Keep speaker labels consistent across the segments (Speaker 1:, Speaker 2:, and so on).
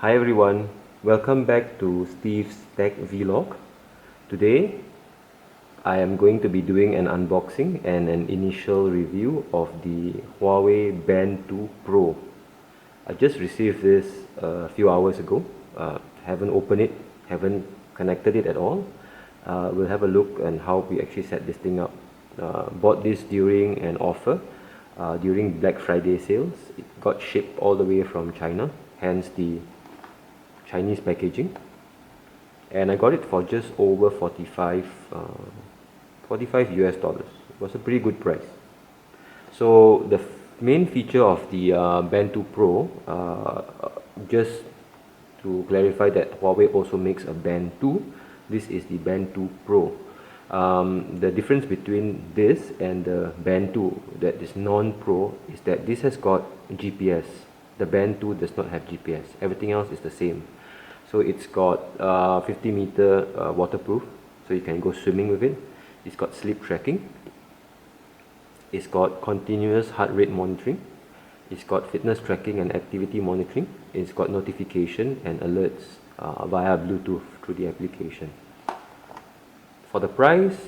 Speaker 1: Hi everyone, welcome back to Steve's Tech Vlog. Today I am going to be doing an unboxing and an initial review of the Huawei Band 2 Pro. I just received this a few hours ago. Haven't opened it, haven't connected it at all. We'll have a look on how we actually set this thing up. Bought this during an offer during Black Friday sales. It got shipped all the way from China, hence the Chinese packaging, and I got it for just over 45 US dollars. It was a pretty good price. So the main feature of the Band 2 Pro, just to clarify that Huawei also makes a Band 2. This is the Band 2 Pro. The difference between this and the Band 2 that is non-Pro is that this has got GPS. The Band 2 does not have GPS. Everything else is the same. So it's got 50-meter waterproof, so you can go swimming with it. It's got sleep tracking. It's got continuous heart rate monitoring. It's got fitness tracking and activity monitoring. It's got notification and alerts via Bluetooth through the application. For the price,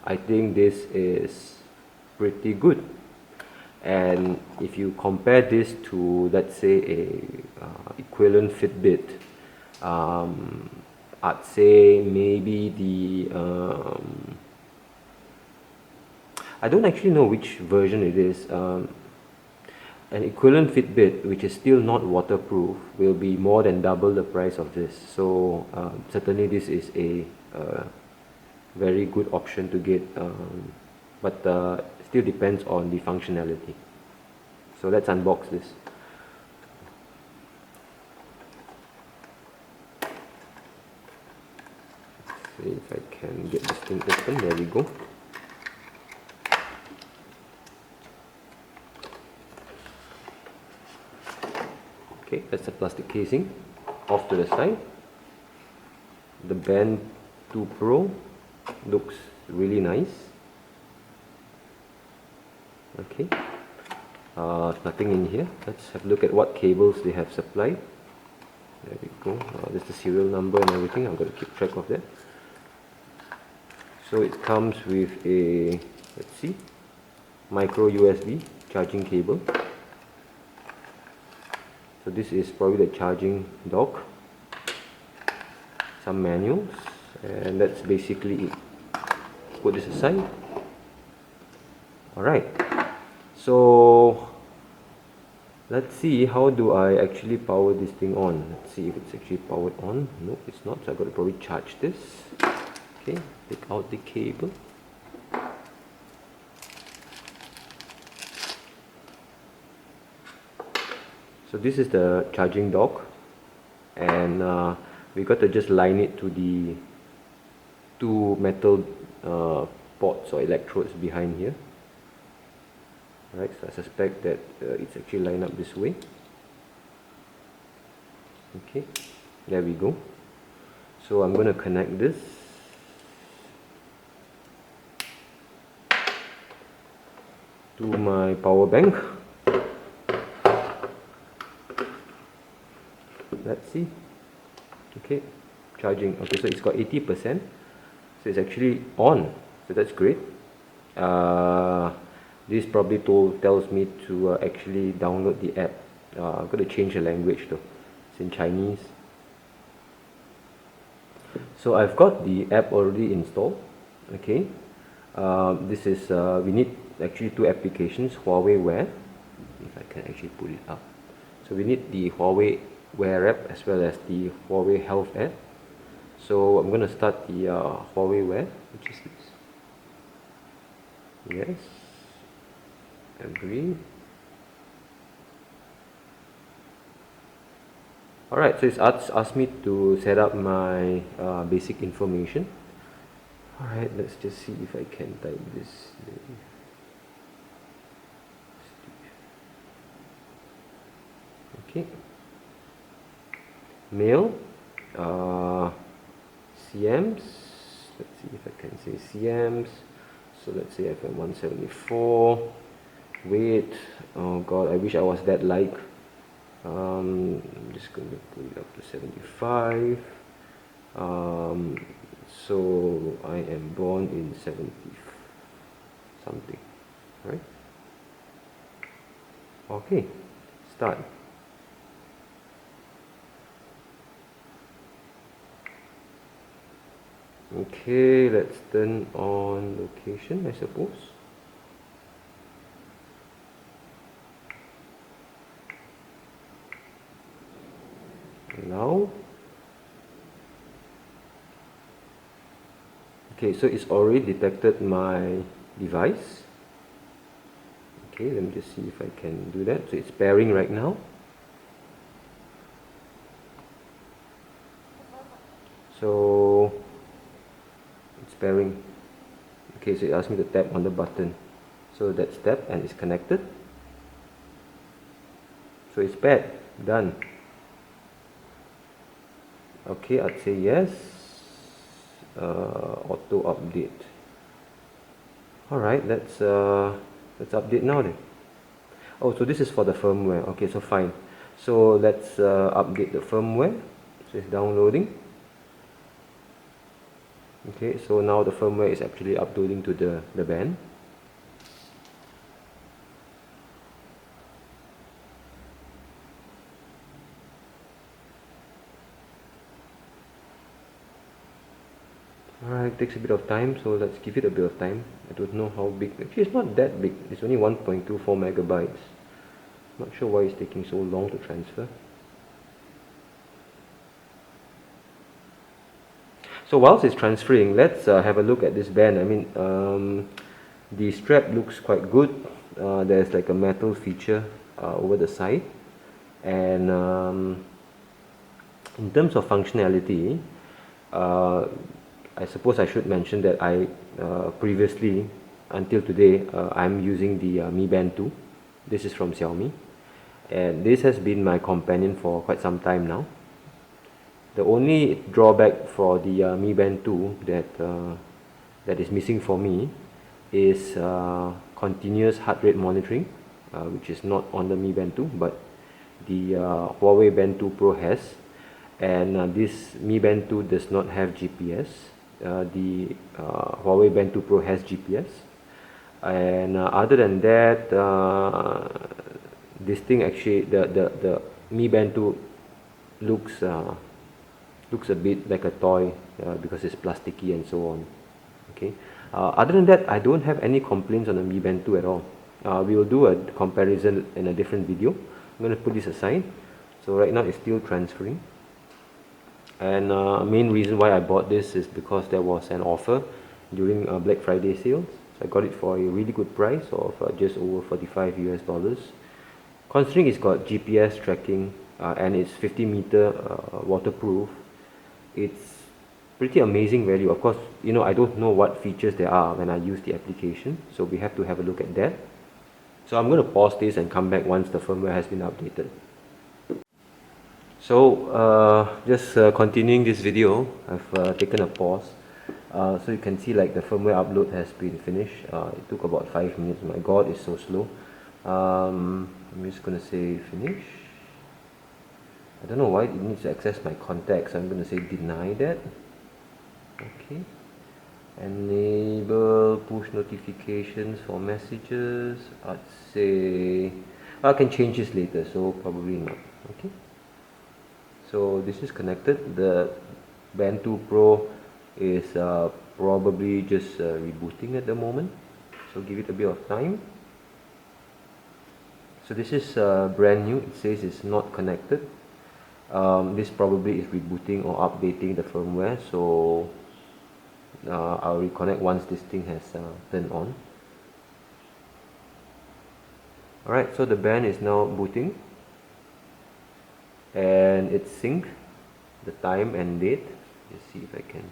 Speaker 1: I think this is pretty good. And if you compare this to, let's say, a equivalent Fitbit, I'd say maybe the I don't actually know which version it is. An equivalent Fitbit, which is still not waterproof, will be more than double the price of this. So certainly this is a very good option to get, but still depends on the functionality. So let's unbox this. See if I can get this thing open. There we go. Okay, that's the plastic casing. Off to the side. The Band 2 Pro looks really nice. Okay, nothing in here. Let's have a look at what cables they have supplied. There we go. There's the serial number and everything. I'm going to keep track of that. So it comes with a, let's see, micro USB charging cable. So this is probably the charging dock. Some manuals, and that's basically it. Put this aside. Alright, so let's see, how do I actually power this thing on? Let's see if it's actually powered on. No, it's not, so I've got to probably charge this. Okay, take out the cable. So this is the charging dock, and we got to just line it to the two metal ports or electrodes behind here. Alright, so I suspect that it's actually lined up this way. Okay, there we go. So I'm going to connect this. To my power bank. Let's see. Okay, charging. Okay, so it's got 80%. So it's actually on. So that's great. This probably tells me to actually download the app. I've got to change the language though. It's in Chinese. So I've got the app already installed. Okay. This is we need actually two applications, Huawei Wear, if I can actually put it up. So we need the Huawei Wear app as well as the Huawei Health app. So I'm going to start the Huawei Wear, which is this. Yes, agree. Alright, so it's asked me to set up my basic information. Alright, let's just see if I can type this. Okay. Mail. CMs. Let's see if I can say CMs. So let's say FM 174. Weight. Oh god, I wish I was that light. Just just going to put it up to 75. So I am born in 70 something, right? Okay, start. Okay, let's turn on location, I suppose. Now, okay, so it's already detected my device. Okay, let me just see if I can do that. So it's pairing right now. So it's pairing. Okay, so it asks me to tap on the button. So that's tap and it's connected. So it's paired. Done. Okay, I'd say yes. Auto update. Alright, let's update now then. Oh, so this is for the firmware. Okay, so fine. So let's update the firmware. So it's downloading. Okay, so now the firmware is actually uploading to the band. Alright, it takes a bit of time, so let's give it a bit of time. I don't know how big. Actually, it's not that big. It's only 1.24 megabytes. Not sure why it's taking so long to transfer. So whilst it's transferring, let's have a look at this band. I mean, the strap looks quite good. There's like a metal feature over the side, and in terms of functionality, I suppose I should mention that I previously, until today, I'm using the Mi Band 2. This is from Xiaomi, and this has been my companion for quite some time now. The only drawback for the Mi Band 2 that is missing for me is continuous heart rate monitoring, which is not on the Mi Band 2, but the Huawei Band 2 Pro has. And this Mi Band 2 does not have GPS. The Huawei Band 2 Pro has GPS. And other than that, this thing actually, the Mi Band 2 looks a bit like a toy because it's plasticky and so on. Okay. Other than that, I don't have any complaints on the Mi Band 2 at all. We will do a comparison in a different video. I'm going to put this aside. So right now it's still transferring. And main reason why I bought this is because there was an offer during Black Friday sales. So I got it for a really good price of just over 45 US dollars. Considering it's got GPS tracking and it's 50-meter waterproof, it's pretty amazing value. Of course, you know, I don't know what features there are when I use the application, so we have to have a look at that. So I'm going to pause this and come back once the firmware has been updated. So just continuing this video, I've taken a pause. So you can see like the firmware upload has been finished. It took about 5 minutes. My god, it's so slow. I'm just going to say finish. I don't know why it needs to access my contacts. I'm going to say deny that. Okay. Enable push notifications for messages. I'd say I can change this later, so probably not. Okay. So this is connected. The Band 2 Pro is probably just rebooting at the moment. So give it a bit of time. So this is brand new. It says it's not connected. This probably is rebooting or updating the firmware, so I'll reconnect once this thing has turned on. Alright, so the band is now booting and it's synced the time and date. Let's see if I can.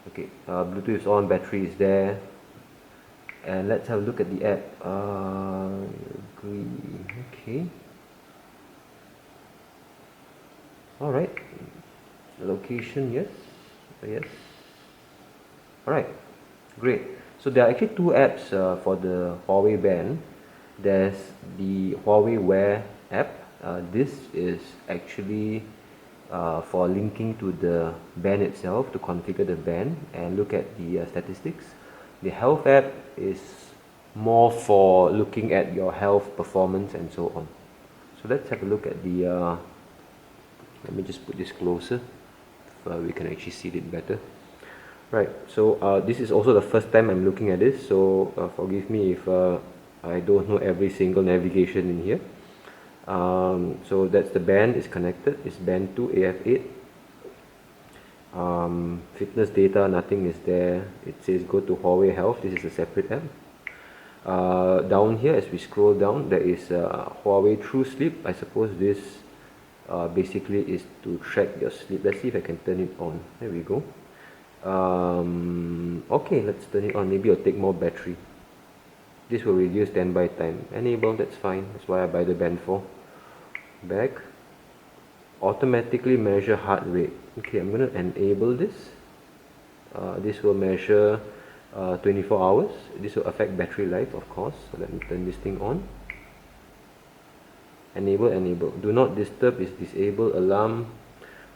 Speaker 1: Okay, Bluetooth is on, battery is there, and let's have a look at the app. Agree. Okay. Alright, location, yes, yes. Alright, great. So there are actually two apps for the Huawei band. There's the Huawei Wear app, this is actually for linking to the band itself to configure the band and look at the statistics. The health app is more for looking at your health performance and so on. So let's have a look at the let me just put this closer so we can actually see it better. Right, so this is also the first time I'm looking at this, so forgive me if I don't know every single navigation in here. So that's the band is connected, it's band 2 AF8. Fitness data, nothing is there. It says go to Huawei Health, this is a separate app. Down here as we scroll down, there is Huawei True Sleep. I suppose this basically is to track your sleep. Let's see if I can turn it on. There we go. Okay, let's turn it on. Maybe it'll take more battery. This will reduce standby time. Enable, that's fine. That's why I buy the band 4. Back. Automatically measure heart rate. Okay, I'm going to enable this. This will measure 24 hours. This will affect battery life, of course. So let me turn this thing on. Enable, enable. Do not disturb is disabled. Alarm,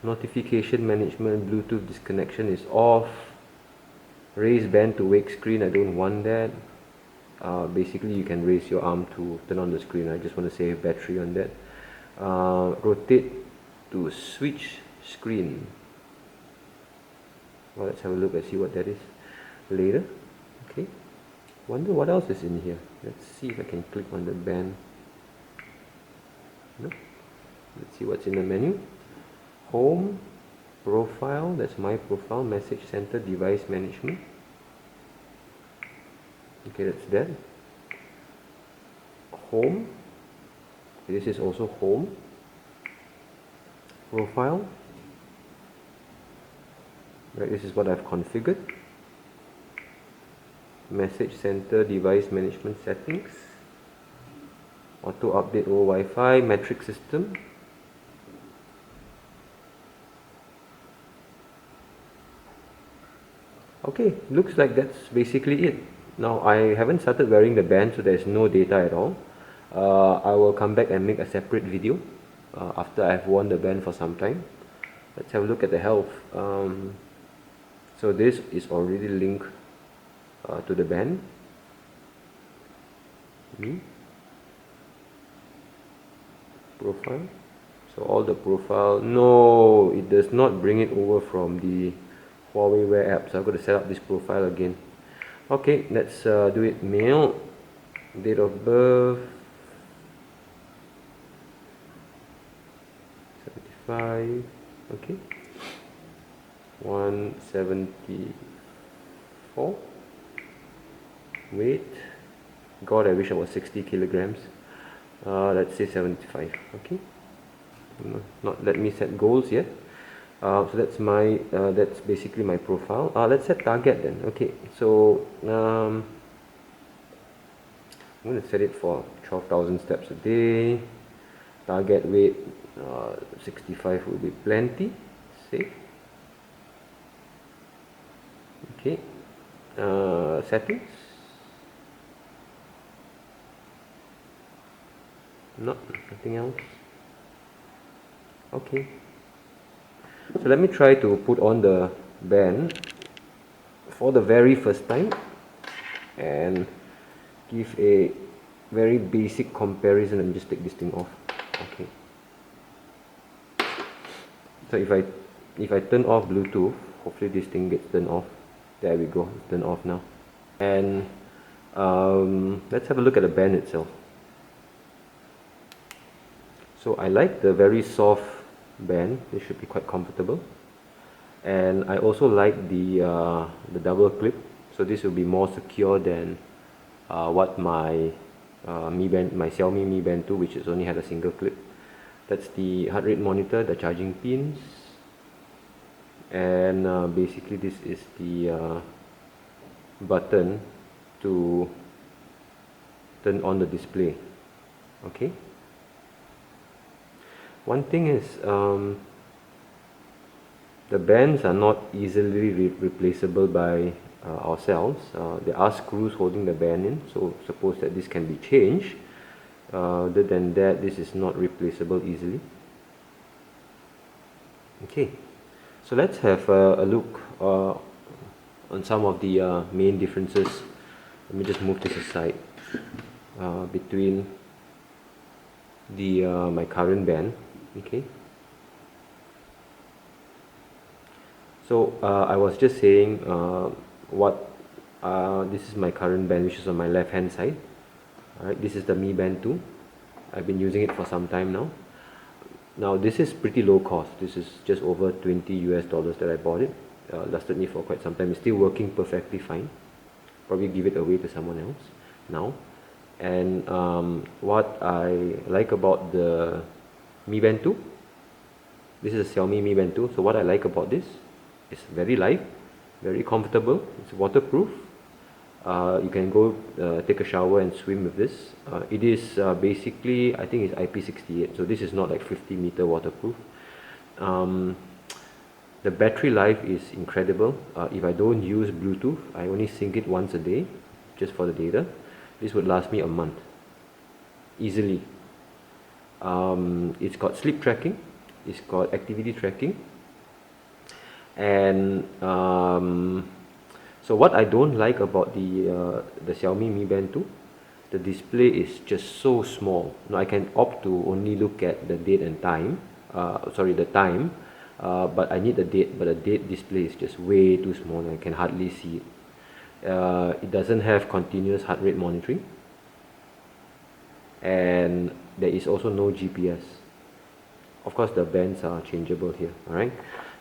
Speaker 1: notification management, Bluetooth disconnection is off. Raise band to wake screen, I don't want that. Basically you can raise your arm to turn on the screen. I just want to save battery on that. Rotate to switch screen. Well, let's have a look and see what that is later. Okay, wonder what else is in here. Let's see if I can click on the band. No. Let's see what's in the menu. Home, profile, that's my profile, message center, device management. Okay, that's that. Home, this is also home. Profile, right, this is what I've configured. Message center, device management settings. Auto update or Wi-Fi, metric system. Okay, looks like that's basically it. Now I haven't started wearing the band, so there's no data at all. I will come back and make a separate video after I've worn the band for some time. Let's have a look at the health. So this is already linked to the band. Profile. So all the profile. No, it does not bring it over from the Huawei Wear app. So I've got to set up this profile again. Okay, let's do it. Male, date of birth 75. Okay, 174. Weight, God, I wish I was 60 kilograms. Let's say 75. Okay, not let me set goals yet. So that's my that's basically my profile. Let's set target then. Okay, so I'm going to set it for 12,000 steps a day. Target weight 65 will be plenty. Safe. Okay. Settings. No, nothing else. Okay. So let me try to put on the band for the very first time and give a very basic comparison and just take this thing off. Okay. So if I turn off Bluetooth, hopefully this thing gets turned off. There we go, it's turned off now. And let's have a look at the band itself. So I like the very soft band. It should be quite comfortable, and I also like the double clip. So this will be more secure than what my my Xiaomi Mi Band 2, which has only had a single clip. That's the heart rate monitor, the charging pins, and basically this is the button to turn on the display. Okay. One thing is the bands are not easily replaceable by ourselves. There are screws holding the band in, so suppose that this can be changed. Other than that, this is not replaceable easily. Okay, so let's have a look on some of the main differences. Let me just move this aside between the my current band. Okay, so I was just saying what this is my current band, which is on my left hand side. Alright, this is the Mi Band 2. I've been using it for some time now. Now this is pretty low cost. This is just over $20 that I bought it. Lasted me for quite some time. It's still working perfectly fine. Probably give it away to someone else now. And what I like about the Mi Band 2, this is a Xiaomi Mi Band 2. So what I like about this, it's very light, very comfortable, it's waterproof. You can go take a shower and swim with this. It is basically, I think it's IP68, so this is not like 50-meter waterproof. The battery life is incredible. If I don't use Bluetooth, I only sync it once a day just for the data. This would last me a month easily. It's got sleep tracking, it's got activity tracking, and so what I don't like about the Xiaomi Mi Band 2, the display is just so small. Now I can opt to only look at the date and time, the time, but I need the date, but the date display is just way too small and I can hardly see it. It doesn't have continuous heart rate monitoring, and there is also no GPS. Of course the bands are changeable here. Alright,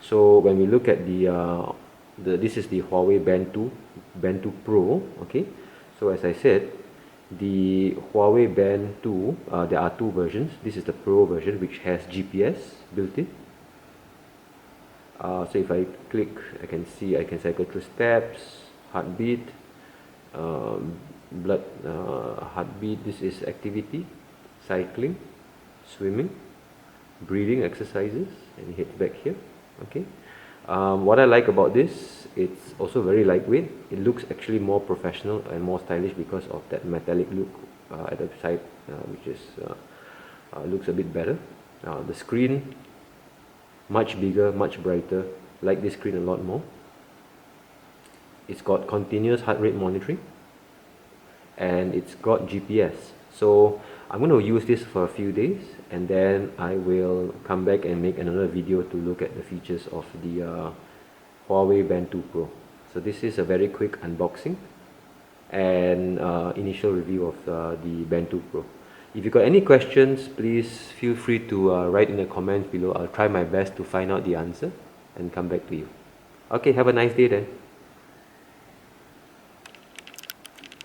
Speaker 1: so when we look at this is the Huawei Band 2 Pro. Okay, so as I said, the Huawei Band 2, there are two versions. This is the Pro version, which has GPS built in. So if I click, I can see I can cycle through steps, heartbeat, blood heartbeat. This is activity, cycling, swimming, breathing exercises, and it hits back here. Okay. What I like about this, it's also very lightweight. It looks actually more professional and more stylish because of that metallic look at the side, which is looks a bit better. The screen, much bigger, much brighter. Like this screen a lot more. It's got continuous heart rate monitoring, and it's got GPS. So I'm going to use this for a few days, and then I will come back and make another video to look at the features of the Huawei Band 2 Pro. So this is a very quick unboxing and initial review of the Band 2 Pro. If you got any questions, please feel free to write in the comments below. I'll try my best to find out the answer and come back to you. Okay, have a nice day then.